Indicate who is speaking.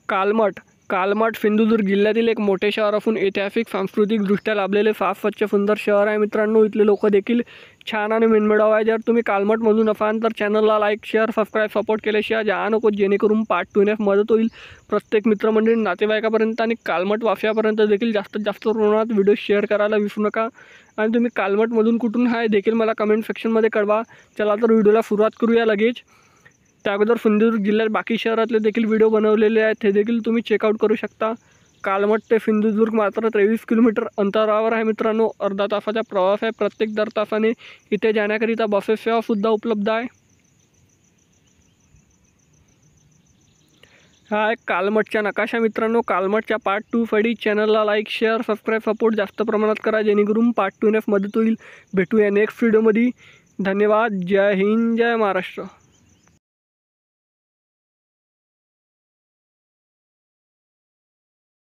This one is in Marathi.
Speaker 1: कालमठ सिंधुदुर्ग जिल्ह्यातील एक मोठे शहर असून ऐतिहासिक सांस्कृतिकदृष्ट्या लाभलेले साफ स्वच्छ सुंदर शहर आहे मित्रांनो। इथले लोक देखील छान आणि मनमिळाऊ आहे। जर तुम्ही कालमठमधून असाल तर चॅनलला लाईक शेअर सबस्क्राईब सपोर्ट केल्याशिवाय जा नको, जेणेकरून पार्ट 2 येण्यास मदत होईल प्रत्येक मित्रमंडळी नातेवाईकापर्यंत आणि कालमठ वासियापर्यंत देखील जास्तीत जास्त प्रमाणात व्हिडिओ शेअर करायला विसरू नका। आणि तुम्ही कालमठमधून कुठून आहे देखील मला कमेंट सेक्शनमध्ये कळवा। चला तर व्हिडिओला सुरुवात करूया लगेच। त्याबद्दल सिंधुदुर्ग जिल्ह्यात बाकी शहरातले देखील व्हिडिओ बनवलेले आहेत, ते देखील तुम्ही चेकआउट करू शकता। कालमठ ते सिंधुदुर्ग मात्र 23 किलोमीटर अंतरावर आहे मित्रांनो। अर्धा तासाचा प्रवास आहे प्रत्येक दर तासाने। इथे जाण्याकरिता बसेस सेवा सुद्धा उपलब्ध आहे। हा एक कालमठचा नकाशा मित्रांनो। कालमठच्या पार्ट 2 साठी चॅनलला लाईक शेअर सबस्क्राईब सपोर्ट जास्त प्रमाणात करा, जेणेकरून पार्ट 2 येण्यास मदत होईल। भेटूया नेक्स्ट व्हिडिओमध्ये। धन्यवाद। जय हिंद, जय महाराष्ट्र।